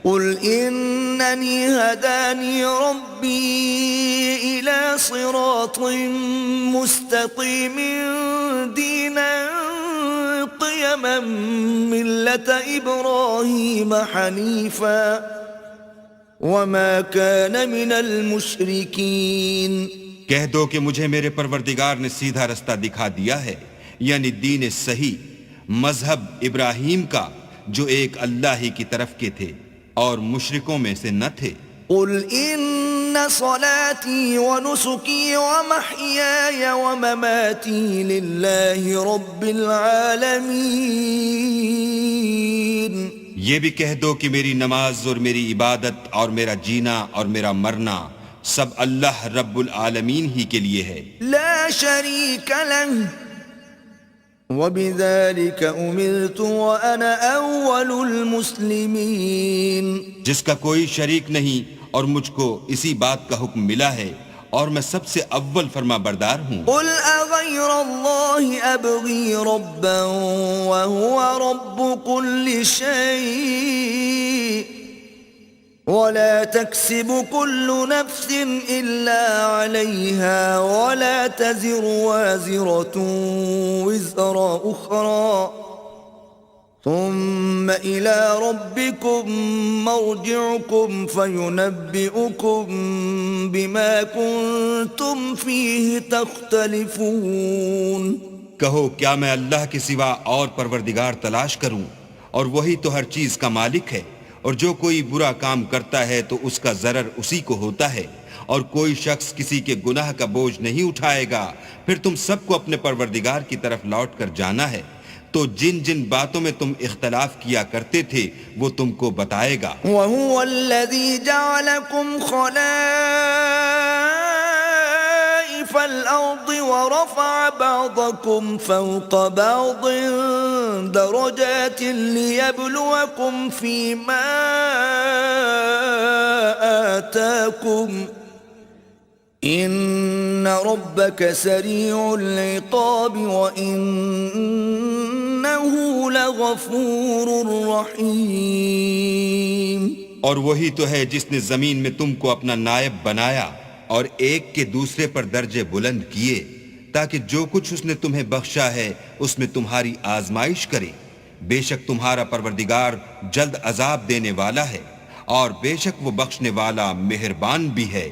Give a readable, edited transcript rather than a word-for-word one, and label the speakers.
Speaker 1: قل إنني هداني ربي إلى صراط مستقيم دينا قيما ملة إبراهيم حنيفا وما كان من المشركين.
Speaker 2: کہہ دو کہ مجھے میرے پروردگار نے سیدھا رستہ دکھا دیا ہے، یعنی دین صحیح، مذہب ابراہیم کا جو ایک اللہ ہی کی طرف کے تھے اور مشرکوں میں سے نہ تھے.
Speaker 1: قل إن صلاتي ونسكي ومحياي ومماتي لله رب العالمين.
Speaker 2: یہ بھی کہہ دو کہ میری نماز اور میری عبادت اور میرا جینا اور میرا مرنا سب اللہ رب العالمین ہی کے لیے ہے.
Speaker 1: لا شريك له وبذلك أمرت وأنا أول المسلمين.
Speaker 2: جس کا کوئی شریک نہیں اور مجھ کو اسی بات کا حکم ملا ہے اور میں سب سے اول فرما بردار ہوں.
Speaker 1: قل أغير الله أبغي ربا وهو رب كل شيء ولا تكسب كل نفس إلا عليها ولا تزر وازرة وزر أخرى ثم إلى ربكم مرجعكم فينبئكم بما كنتم فيه تختلفون.
Speaker 2: کہو کیا میں اللہ کے سوا اور پروردگار تلاش کروں اور وہی تو ہر چیز کا مالک ہے، اور جو کوئی برا کام کرتا ہے تو اس کا ضرر اسی کو ہوتا ہے، اور کوئی شخص کسی کے گناہ کا بوجھ نہیں اٹھائے گا. پھر تم سب کو اپنے پروردگار کی طرف لوٹ کر جانا ہے، تو جن جن باتوں میں تم اختلاف کیا کرتے تھے وہ تم کو بتائے گا.
Speaker 1: وَهُوَ الَّذِي جَعَلَكُمْ خَلَائِفَ الْأَرْضِ وَرَفَعَ بَعْضَكُمْ فَوْقَ بَعْضٍ دَرَجَاتٍ لِيَبْلُوَكُمْ فِيمَا آتَاكُمْ إِنَّ رَبَّكَ سَرِيعُ الْعِقَابِ وَإِنَّهُ لَغَفُورٌ رَحِيمٌ.
Speaker 2: اور وہی تو ہے جس نے زمین میں تم کو اپنا نائب بنایا اور ایک کے دوسرے پر درجے بلند کیے، تاکہ جو کچھ اس نے تمہیں بخشا ہے اس میں تمہاری آزمائش کرے. بے شک تمہارا پروردگار جلد عذاب دینے والا ہے اور بے شک وہ بخشنے والا مہربان بھی ہے.